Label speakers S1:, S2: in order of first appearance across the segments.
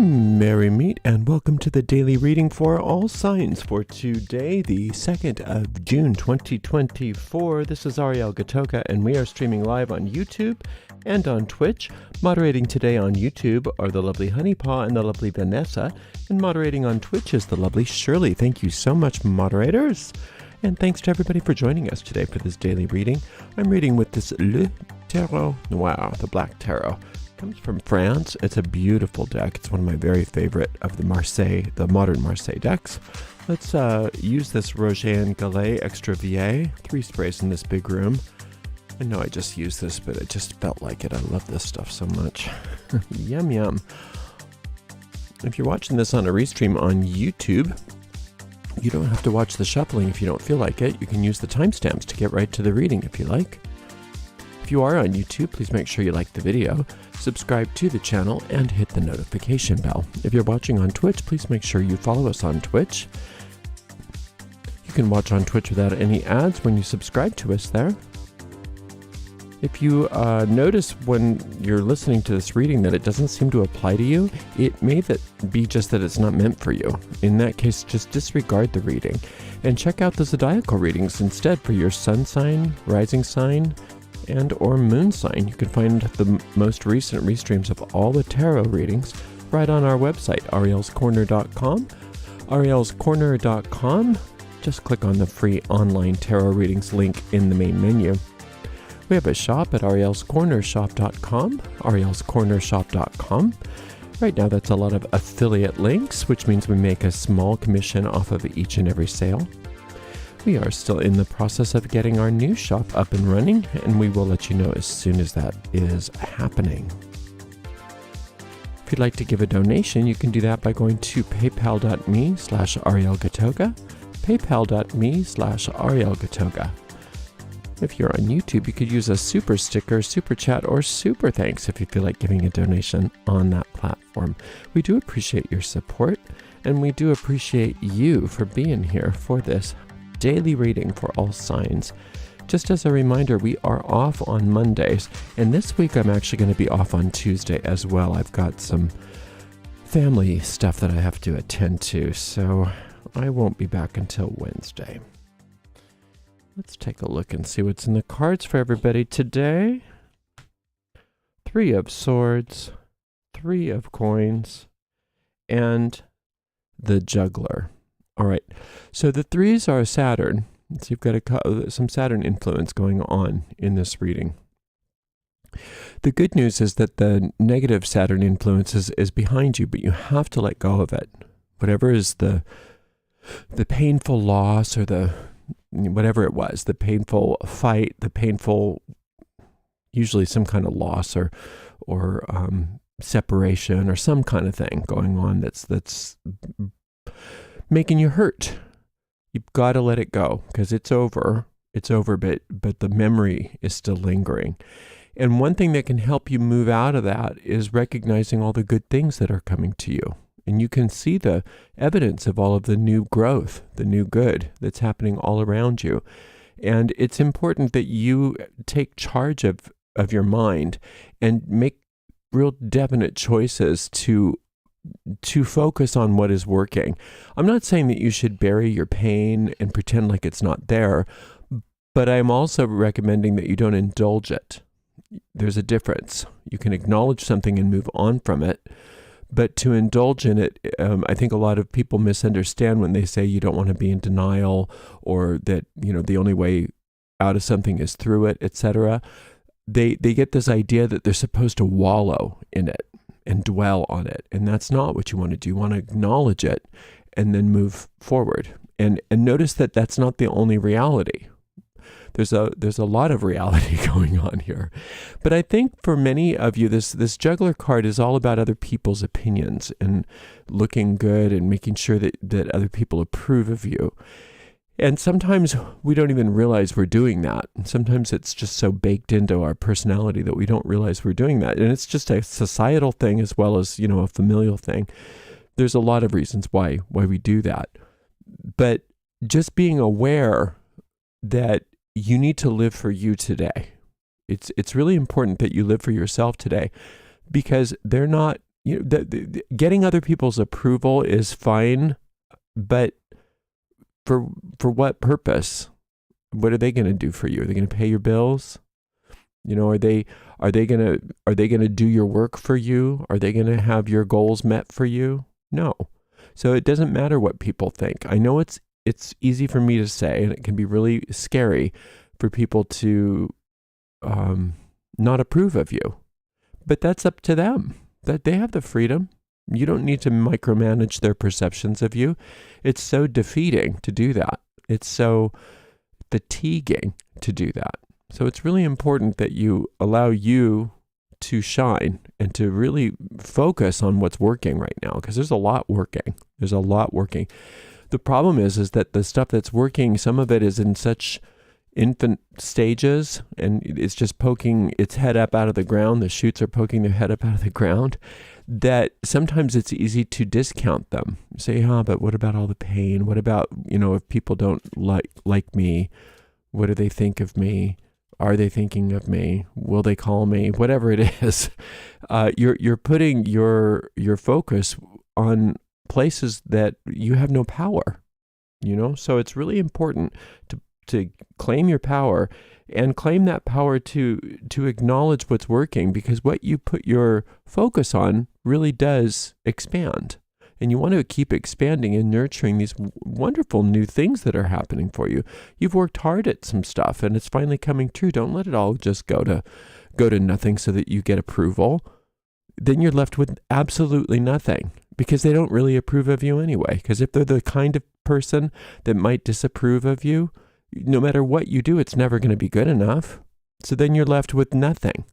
S1: Merry meet and welcome to the daily reading for all signs for today, the 2nd of June 2024. This is Ariel Gatoga and we are streaming live on YouTube and on Twitch. Moderating today on YouTube are the lovely Honeypaw and the lovely Vanessa, and moderating on Twitch is the lovely Shirley. Thank you so much, moderators. And thanks to everybody for joining us today for this daily reading. I'm reading with this Le Tarot Noir, the Black Tarot. Comes from France. It's a beautiful deck. It's one of my very favorite of the modern Marseille decks. Let's use this Roger & Gallet Extra VA. 3 sprays in this big room. I know I just used this, but it just felt like it. I love this stuff so much. Yum yum. If you're watching this on a restream on YouTube, you don't have to watch the shuffling if you don't feel like it. You can use the timestamps to get right to the reading if you like. If you are on YouTube, please make sure you like the video, subscribe to the channel, and hit the notification bell. If you're watching on Twitch, please make sure you follow us on Twitch. You can watch on Twitch without any ads when you subscribe to us there. If you notice when you're listening to this reading that it doesn't seem to apply to you, it may be just that it's not meant for you. In that case, just disregard the reading and check out the zodiacal readings instead for your sun sign, rising sign, and or moon sign. You can find the most recent restreams of all the tarot readings right on our website, arielscorner.com. arielscorner.com. Just click on the free online tarot readings link in the main menu. We have a shop at arielscornershop.com, arielscornershop.com. Right now that's a lot of affiliate links, which means we make a small commission off of each and every sale. We are still in the process of getting our new shop up and running, and we will let you know as soon as that is happening. If you'd like to give a donation, you can do that by going to paypal.me/arielgatoga, paypal.me/arielgatoga. If you're on YouTube, you could use a super sticker, super chat, or super thanks if you feel like giving a donation on that platform. We do appreciate your support, and we do appreciate you for being here for this daily reading for all signs. Just as a reminder, we are off on Mondays, and this week I'm actually going to be off on Tuesday as well. I've got some family stuff that I have to attend to, so I won't be back until Wednesday. Let's take a look and see what's in the cards for everybody today. 3 of Swords, 3 of Coins, and the Juggler. All right, so the 3s are Saturn. So you've got some Saturn influence going on in this reading. The good news is that the negative Saturn influence is behind you, but you have to let go of it. Whatever is the painful loss or whatever it was, the painful fight, the painful, usually some kind of loss or separation or some kind of thing going on that's making you hurt. You've got to let it go because it's over, but the memory is still lingering. And one thing that can help you move out of that is recognizing all the good things that are coming to you. And you can see the evidence of all of the new growth, the new good that's happening all around you. And it's important that you take charge of your mind and make real definite choices to focus on what is working. I'm not saying that you should bury your pain and pretend like it's not there, but I'm also recommending that you don't indulge it. There's a difference. You can acknowledge something and move on from it, but to indulge in it, I think a lot of people misunderstand when they say you don't want to be in denial or that, the only way out of something is through it, etc. They get this idea that they're supposed to wallow in it and dwell on it. And that's not what you want to do. You want to acknowledge it and then move forward. And notice that that's not the only reality. There's a lot of reality going on here. But I think for many of you, this Juggler card is all about other people's opinions and looking good and making sure that other people approve of you. And sometimes we don't even realize we're doing that. And sometimes it's just so baked into our personality that we don't realize we're doing that. And it's just a societal thing as well as, a familial thing. There's a lot of reasons why we do that. But just being aware that you need to live for you today. It's really important that you live for yourself today because they're not Getting other people's approval is fine, but for what purpose? What are they going to do for you? Are they going to pay your bills? Are they going to do your work for you? Are they going to have your goals met for you? No. So it doesn't matter what people think. I know it's easy for me to say, and it can be really scary for people to not approve of you. But that's up to them. That they have the freedom. You don't need to micromanage their perceptions of you. It's so defeating to do that. It's so fatiguing to do that. So it's really important that you allow you to shine and to really focus on what's working right now, because there's a lot working. The problem is that the stuff that's working, some of it is in such infant stages, and it's just poking its head up out of the ground. The shoots are poking their head up out of the ground, that sometimes it's easy to discount them. Say, but what about all the pain? What about, if people don't like me, what do they think of me? Are they thinking of me? Will they call me? Whatever it is, you're putting your focus on places that you have no power. So it's really important to claim your power, and claim that power to acknowledge what's working, because what you put your focus on really does expand. And you want to keep expanding and nurturing these wonderful new things that are happening for you. You've worked hard at some stuff and it's finally coming true. Don't let it all just go to nothing so that you get approval. Then you're left with absolutely nothing, because they don't really approve of you anyway. Because if they're the kind of person that might disapprove of you, no matter what you do, it's never going to be good enough. So then you're left with nothing.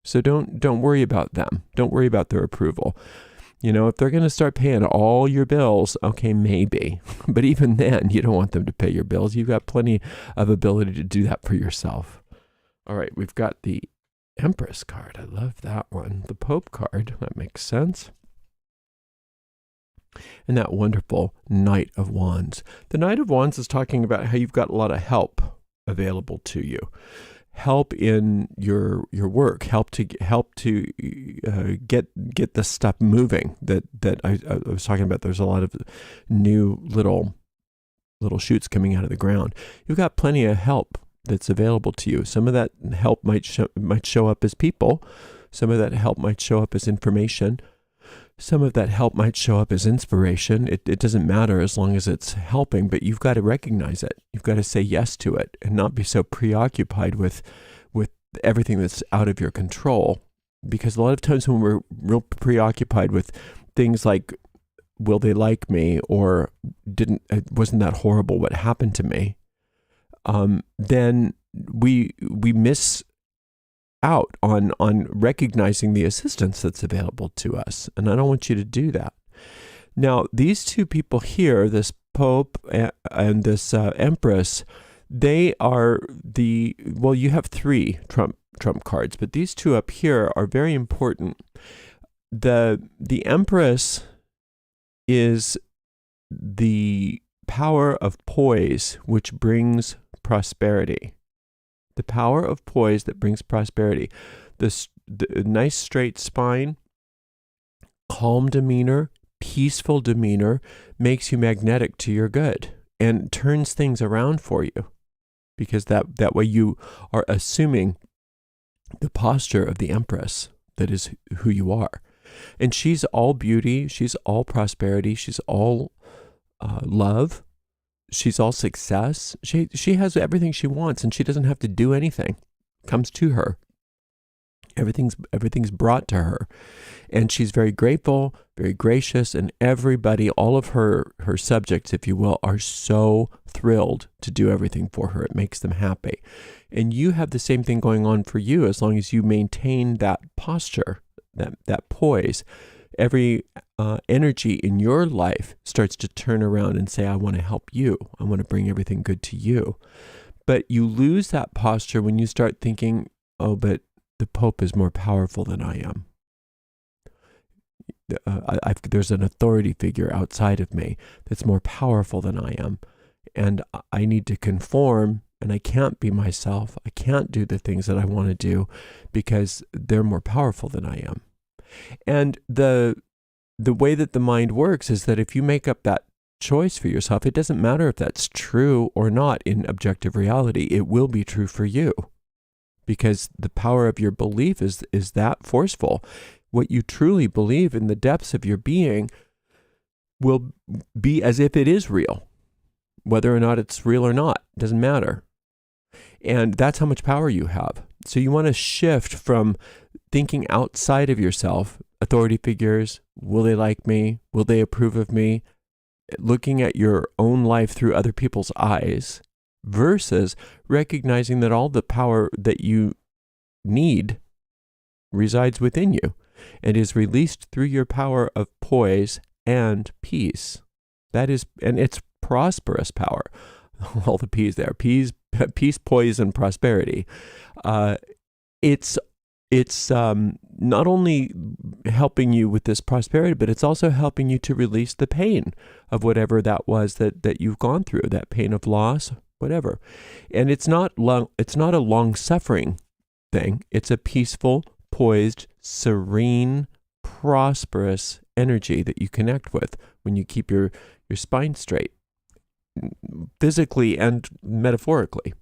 S1: So don't worry about them. Don't worry about their approval. If they're going to start paying all your bills, okay, maybe. But even then, you don't want them to pay your bills. You've got plenty of ability to do that for yourself. All right, we've got the Empress card. I love that one. The Pope card. That makes sense. And that wonderful Knight of Wands. The Knight of Wands is talking about how you've got a lot of help available to you. Help in your work, help to get the stuff moving that I was talking about. There's a lot of new little shoots coming out of the ground. You've got plenty of help that's available to you. Some of that help might show up as people. Some of that help might show up as information. Some of that help might show up as inspiration. It doesn't matter as long as it's helping, but you've got to recognize it. You've got to say yes to it and not be so preoccupied with everything that's out of your control. Because a lot of times when we're real preoccupied with things like, will they like me, or wasn't that horrible what happened to me, then we miss out on recognizing the assistance that's available to us. And I don't want you to do that. Now, these two people here, this Pope and this Empress, they are you have three trump cards, but these two up here are very important. The Empress is the power of poise, which brings prosperity. The power of poise that brings prosperity. The nice straight spine, calm demeanor, peaceful demeanor makes you magnetic to your good and turns things around for you, because that way you are assuming the posture of the Empress that is who you are. And she's all beauty, she's all prosperity, she's all love. She's all success. She has everything she wants, and she doesn't have to do anything. It comes to her. Everything's brought to her. And she's very grateful, very gracious, and everybody, all of her subjects, if you will, are so thrilled to do everything for her. It makes them happy. And you have the same thing going on for you as long as you maintain that posture, that poise. Every energy in your life starts to turn around and say, I want to help you. I want to bring everything good to you. But you lose that posture when you start thinking, oh, but the Pope is more powerful than I am. There's an authority figure outside of me that's more powerful than I am. And I need to conform, and I can't be myself. I can't do the things that I want to do because they're more powerful than I am. And the way that the mind works is that if you make up that choice for yourself, it doesn't matter if that's true or not in objective reality. It will be true for you because the power of your belief is that forceful. What you truly believe in the depths of your being will be as if it is real. Whether or not it's real or not, doesn't matter. And that's how much power you have. So you want to shift from thinking outside of yourself, authority figures, will they like me? Will they approve of me? Looking at your own life through other people's eyes versus recognizing that all the power that you need resides within you and is released through your power of poise and peace. That is, and it's prosperous power. All the P's there, peace, poise, and prosperity. It's not only helping you with this prosperity, but it's also helping you to release the pain of whatever that was that you've gone through, that pain of loss, whatever. And it's not a long-suffering thing. It's a peaceful, poised, serene, prosperous energy that you connect with when you keep your spine straight, physically and metaphorically.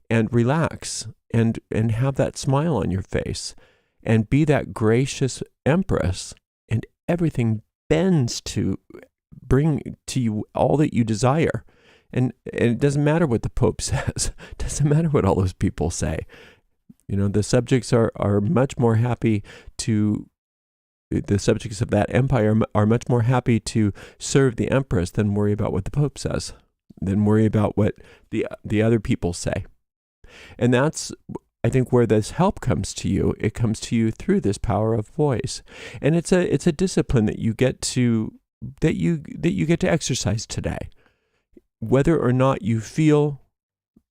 S1: And relax and have that smile on your face and be that gracious empress, and everything bends to bring to you all that you desire. And it doesn't matter what the Pope says. It doesn't matter what all those people say. The subjects are much more happy to, the subjects of that empire are much more happy to serve the empress than worry about what the Pope says, than worry about what the other people say. And that's, I think, where this help comes to you. It comes to you through this power of voice, and it's a discipline that you get to exercise today. Whether or not you feel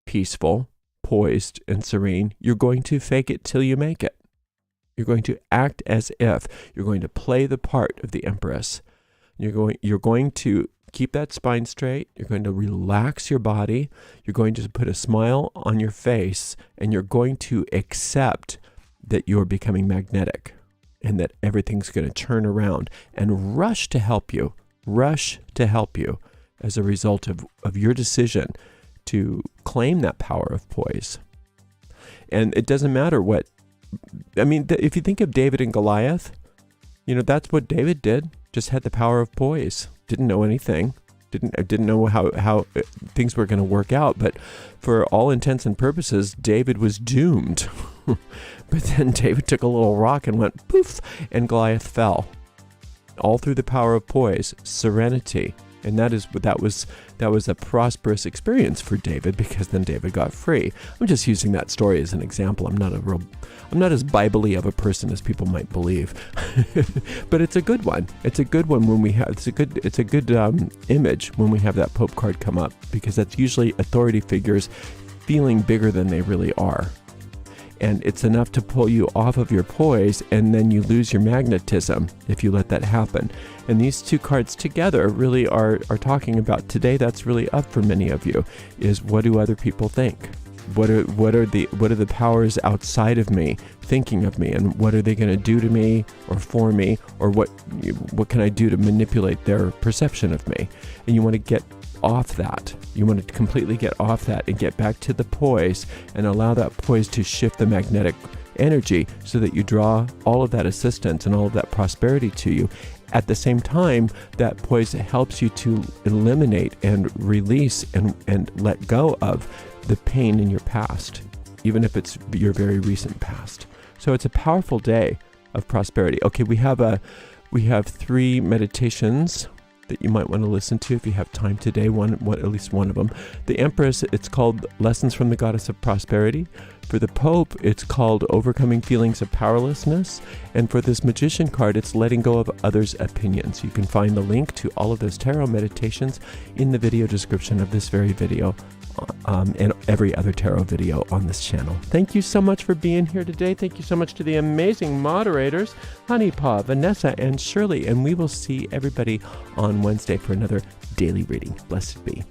S1: peaceful, poised, and serene, you're going to fake it till you make it. You're going to act as if you're going to play the part of the empress. You're going to keep that spine straight. You're going to relax your body. You're going to put a smile on your face, and you're going to accept that you're becoming magnetic and that everything's going to turn around and rush to help you as a result of your decision to claim that power of poise. And it doesn't matter if you think of David and Goliath, that's what David did. Just had the power of poise. Didn't know anything. Didn't know how things were going to work out. But for all intents and purposes, David was doomed. But then David took a little rock and went poof, and Goliath fell. All through the power of poise, serenity. And that was a prosperous experience for David, because then David got free. I'm just using that story as an example. I'm not as Bible-y of a person as people might believe, but it's a good one. It's a good one it's a good image when we have that Pope card come up, because that's usually authority figures feeling bigger than they really are. And it's enough to pull you off of your poise, and then you lose your magnetism if you let that happen. And these two cards together really are talking about today. That's really up for many of you, is what do other people think? What are the powers outside of me thinking of me, and what are they going to do to me or for me, or what can I do to manipulate their perception of me? And you want to get off that. You want to completely get off that and get back to the poise, and allow that poise to shift the magnetic energy so that you draw all of that assistance and all of that prosperity to you. At the same time, that poise helps you to eliminate and release and let go of the pain in your past, even if it's your very recent past. So it's a powerful day of prosperity. Okay, we have 3 meditations that you might want to listen to if you have time today, at least one of them. The Empress, it's called Lessons from the Goddess of Prosperity. For the Pope, it's called Overcoming Feelings of Powerlessness. And for this Magician card, it's Letting Go of Others' Opinions. You can find the link to all of those tarot meditations in the video description of this very video, and every other tarot video on this channel. Thank you so much for being here today. Thank you so much to the amazing moderators, Honeypaw, Vanessa, and Shirley. And we will see everybody on Wednesday for another daily reading. Blessed be.